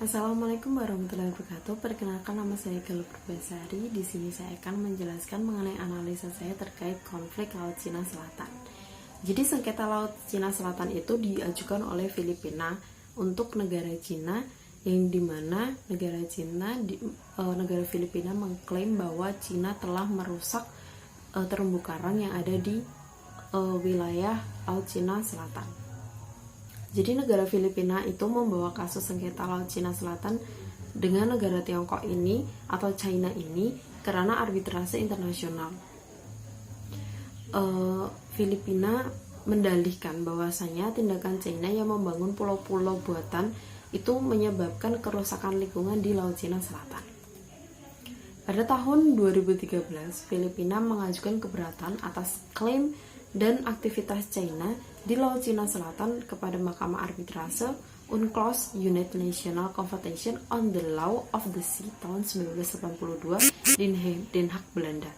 Assalamualaikum warahmatullahi wabarakatuh. Perkenalkan, nama saya Galuh Purbasari. Di sini saya akan menjelaskan mengenai analisa saya terkait konflik Laut Cina Selatan. Jadi sengketa Laut Cina Selatan itu diajukan oleh Filipina untuk negara Cina, yang dimana negara Filipina mengklaim bahwa Cina telah merusak terumbu karang yang ada di wilayah Laut Cina Selatan. Jadi negara Filipina itu membawa kasus sengketa Laut Cina Selatan dengan negara Tiongkok ini atau China ini karena arbitrase internasional. Filipina mendalihkan bahwasanya tindakan China yang membangun pulau-pulau buatan itu menyebabkan kerusakan lingkungan di Laut Cina Selatan. Pada tahun 2013, Filipina mengajukan keberatan atas klaim dan aktivitas China di Laut Cina Selatan kepada Mahkamah Arbitrase UNCLOS United National Convention on the Law of the Sea tahun 1982 di Den Haag, Belanda.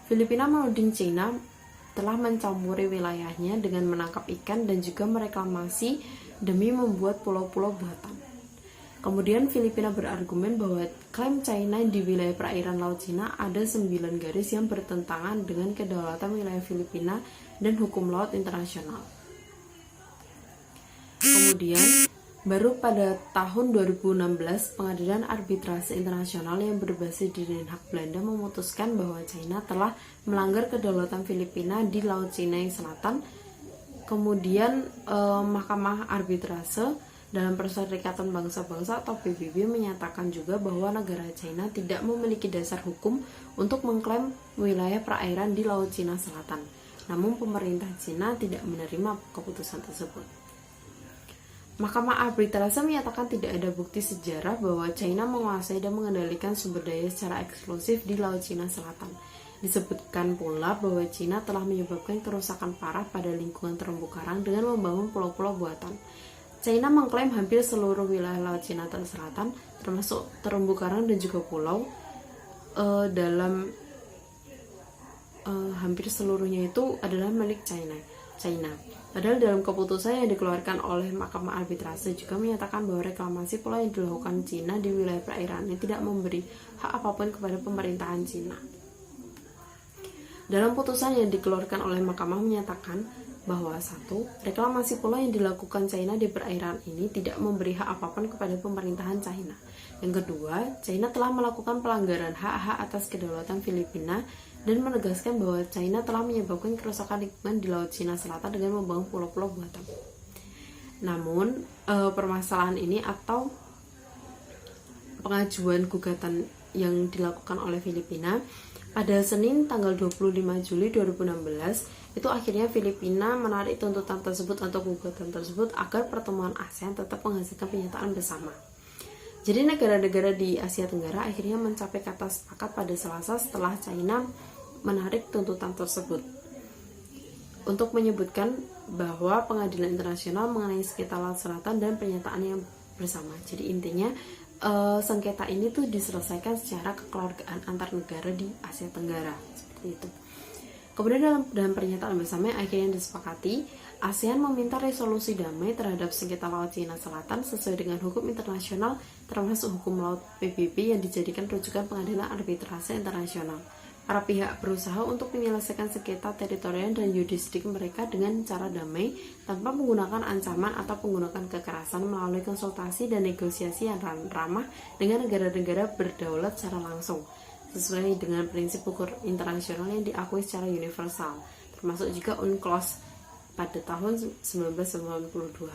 Filipina menuding China telah mencampuri wilayahnya dengan menangkap ikan dan juga mereklamasi demi membuat pulau-pulau buatan. Kemudian Filipina berargumen bahwa klaim China di wilayah perairan Laut Cina ada 9 garis yang bertentangan dengan kedaulatan wilayah Filipina dan hukum laut internasional. Kemudian, baru pada tahun 2016, Pengadilan Arbitrase Internasional yang berbasis di Den Haag, Belanda memutuskan bahwa China telah melanggar kedaulatan Filipina di Laut Cina Selatan. Kemudian, Mahkamah Arbitrase dalam Perserikatan Bangsa-Bangsa atau PBB menyatakan juga bahwa negara China tidak memiliki dasar hukum untuk mengklaim wilayah perairan di Laut Cina Selatan. Namun pemerintah China tidak menerima keputusan tersebut. Mahkamah Arbitrase menyatakan tidak ada bukti sejarah bahwa China menguasai dan mengendalikan sumber daya secara eksklusif di Laut Cina Selatan. Disebutkan pula bahwa China telah menyebabkan kerusakan parah pada lingkungan terumbu karang dengan membangun pulau-pulau buatan. China mengklaim hampir seluruh wilayah Laut Cina Selatan, termasuk terumbu karang dan juga pulau, hampir seluruhnya itu adalah milik China. Padahal dalam keputusan yang dikeluarkan oleh Mahkamah Arbitrase juga menyatakan bahwa reklamasi pulau yang dilakukan China di wilayah perairannya tidak memberi hak apapun kepada pemerintahan China. Dalam putusan yang dikeluarkan oleh Mahkamah menyatakan bahwa satu, reklamasi pulau yang dilakukan China di perairan ini tidak memberi hak apapun kepada pemerintahan China. Yang kedua, China telah melakukan pelanggaran hak-hak atas kedaulatan Filipina dan menegaskan bahwa China telah menyebabkan kerusakan lingkungan di Laut Cina Selatan dengan membangun pulau-pulau buatan. Namun, permasalahan ini atau pengajuan gugatan yang dilakukan oleh Filipina pada Senin tanggal 25 Juli 2016, itu akhirnya Filipina menarik tuntutan tersebut atau gugatan tersebut agar pertemuan ASEAN tetap menghasilkan pernyataan bersama. Jadi negara-negara di Asia Tenggara akhirnya mencapai kata sepakat pada Selasa setelah China menarik tuntutan tersebut untuk menyebutkan bahwa pengadilan internasional mengenai sengketa Laut Selatan dan pernyataan yang bersama. Jadi intinya sengketa ini tuh diselesaikan secara kekeluargaan antar negara di Asia Tenggara, seperti itu. Kemudian dalam pernyataan bersama yang akhirnya disepakati, ASEAN meminta resolusi damai terhadap sengketa Laut Cina Selatan sesuai dengan hukum internasional, termasuk hukum laut PBB yang dijadikan rujukan Pengadilan Arbitrase Internasional. Para pihak berusaha untuk menyelesaikan sengketa teritorial dan yurisdik mereka dengan cara damai, tanpa menggunakan ancaman atau menggunakan kekerasan, melalui konsultasi dan negosiasi yang ramah dengan negara-negara berdaulat secara langsung, sesuai dengan prinsip hukum internasional yang diakui secara universal, termasuk juga UNCLOS pada tahun 1992.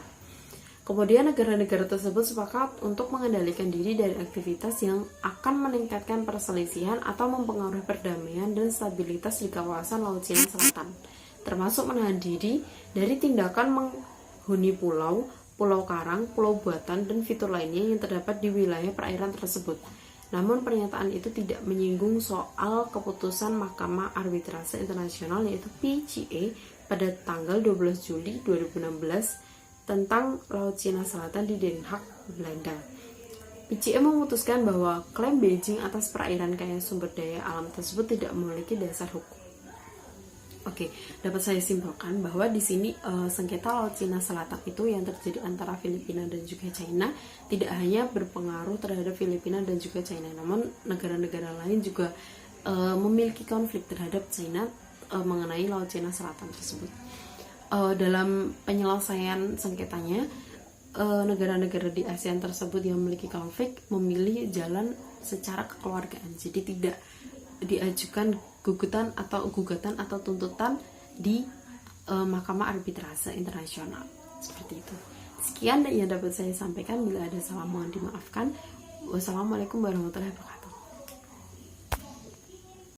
Kemudian negara-negara tersebut sepakat untuk mengendalikan diri dari aktivitas yang akan meningkatkan perselisihan atau mempengaruhi perdamaian dan stabilitas di kawasan Laut Cina Selatan, termasuk menahan diri dari tindakan menghuni pulau, pulau karang, pulau buatan, dan fitur lainnya yang terdapat di wilayah perairan tersebut. Namun pernyataan itu tidak menyinggung soal keputusan Mahkamah Arbitrase Internasional yaitu PCA pada tanggal 12 Juli 2016 tentang Laut Cina Selatan di Den Haag, Belanda. PCA memutuskan bahwa klaim Beijing atas perairan kaya sumber daya alam tersebut tidak memiliki dasar hukum. Oke, dapat saya simpulkan bahwa di sini sengketa Laut Cina Selatan itu yang terjadi antara Filipina dan juga China tidak hanya berpengaruh terhadap Filipina dan juga China, namun negara-negara lain juga memiliki konflik terhadap China mengenai Laut Cina Selatan tersebut. Dalam penyelesaian sengketanya, negara-negara di ASEAN tersebut yang memiliki konflik memilih jalan secara kekeluargaan, jadi tidak diajukan gugatan atau tuntutan di Mahkamah Arbitrase Internasional seperti itu. Sekian yang dapat saya sampaikan. Bila ada salah mohon dimaafkan. Wassalamualaikum warahmatullahi wabarakatuh.